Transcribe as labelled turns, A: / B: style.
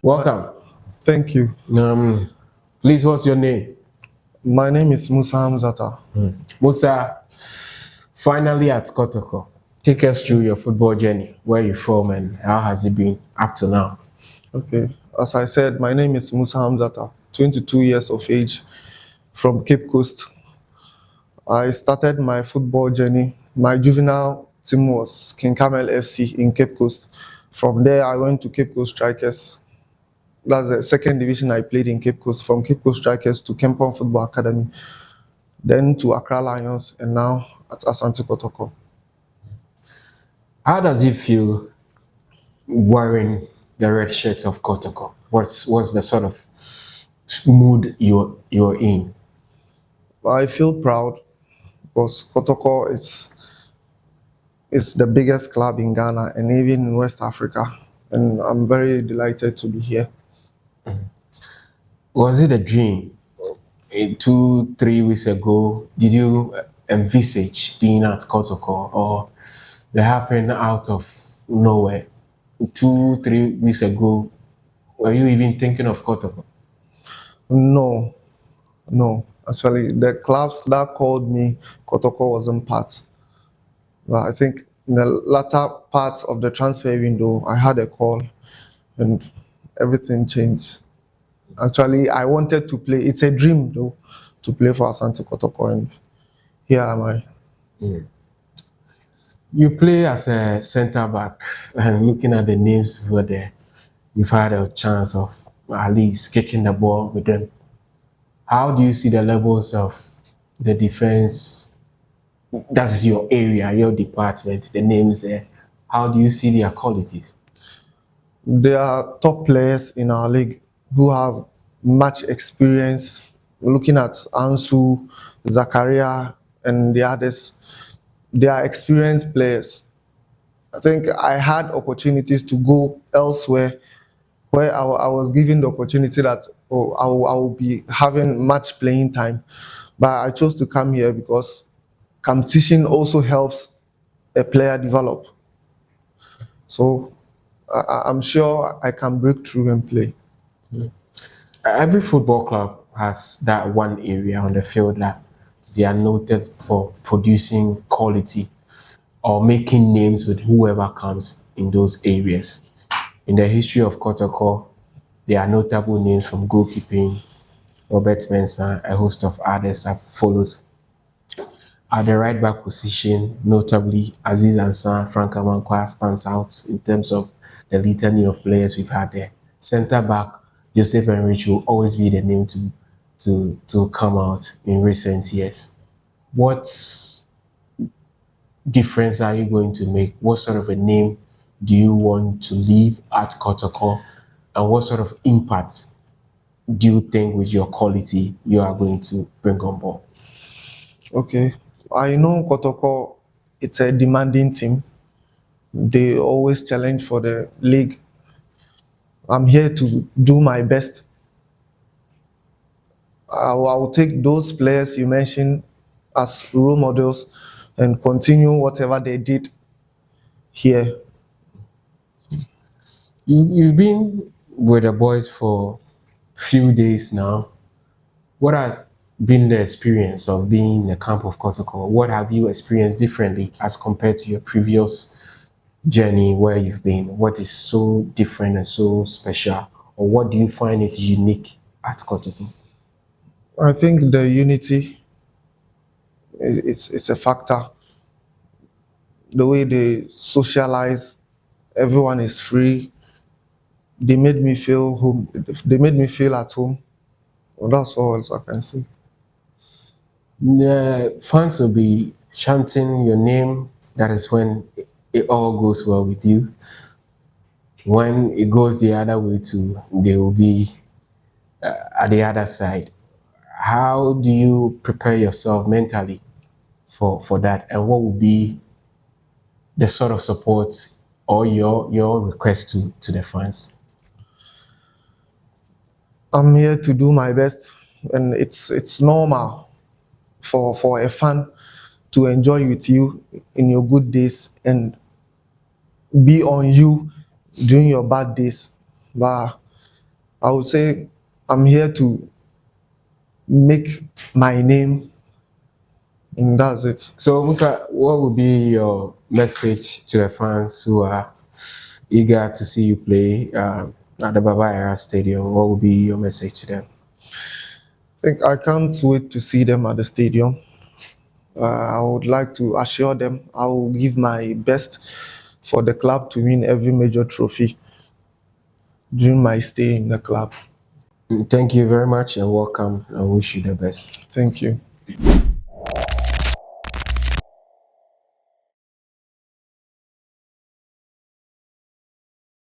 A: Uh,
B: Welcome.
A: Thank you.
B: Um, Please, what's your name?
A: My name is Musa Hamzata.
B: Musa, finally at Kotoko. Take us through your football journey, where you're from and how has it been up to now?
A: Okay. As I said, my name is Musa Hamzata, 22 years of age, from Cape Coast. I started my football journey. My juvenile team was King Camel FC in Cape Coast. From there, I went to Cape Coast Strikers. That's the second division I played in Cape Coast. From Cape Coast Strikers to Kempon Football Academy, then to Accra Lions, and now at Asante Kotoko.
B: How does it feel wearing the red shirt of Kotoko? What's the sort of mood you're in?
A: I feel proud because Kotoko is the biggest club in Ghana and even in West Africa. And I'm very delighted to be here.
B: Was it a dream? 2, 3 weeks ago, did you envisage being at Kotoko or they happened out of nowhere? 2, 3 weeks ago, were you even thinking of Kotoko?
A: No, no. Actually, the clubs that called me, Kotoko wasn't part. But I think in the latter part of the transfer window, I had a call and everything changed. Actually, I wanted to play. It's a dream, though, to play for Asante Kotoko, and here am I.
B: You play as a centre back, and looking at the names who are there, you've had a chance of at least kicking the ball with them. How do you see the levels of the defense? That is your area, your department, the names there. How do you see their qualities?
A: There are top players in our league who have much experience. Looking at Ansu, Zakaria, and the others, they are experienced players. I think I had opportunities to go elsewhere where I was given the opportunity that I will be having much playing time. But I chose to come here because competition also helps a player develop. So I'm sure I can break through and play.
B: Every football club has that one area on the field that they are noted for producing quality or making names with whoever comes in those areas. In the history of Kotoko, there are notable names from goalkeeping, Robert Mensah, a host of others have followed. At the right back position, notably Aziz Ansah, Frank Amankwa stands out in terms of the litany of players we've had there. Centre back, Joseph Enrich will always be the name to come out in recent years. What difference are you going to make? What sort of a name do you want to leave at Kotoko? And what sort of impact do you think with your quality you are going to bring on board?
A: Okay. I know Kotoko, it's a demanding team. They always challenge for the league. I'm here to do my best. I will take those players you mentioned as role models and continue whatever they did here.
B: You've been with the boys for few days now. What has been the experience of being in the camp of Kotoko? What have you experienced differently as compared to your previous journey where you've been? What is so different and so special? Or what do you find it unique at Kotoko?
A: I think the unity it's a factor. The way they socialize, everyone is free. They made me feel home. They made me feel at home. Well, that's all else I can say.
B: The fans will be chanting your name. That is when it all goes well with you. When it goes the other way too, they will be at the other side. How do you prepare yourself mentally for that? And what would be the sort of support or your request to the fans?
A: I'm here to do my best, and it's normal for a fan to enjoy with you in your good days and be on you during your bad days. But I would say I'm here to make my name, and that's it.
B: So, Musa, what would be your message to the fans who are eager to see you play at the Baba Era Stadium? What would be your message to them?
A: I think I can't wait to see them at the stadium. I would like to assure them I will give my best for the club to win every major trophy during my stay in the club.
B: Thank you very much and welcome. I wish you the best.
A: Thank you.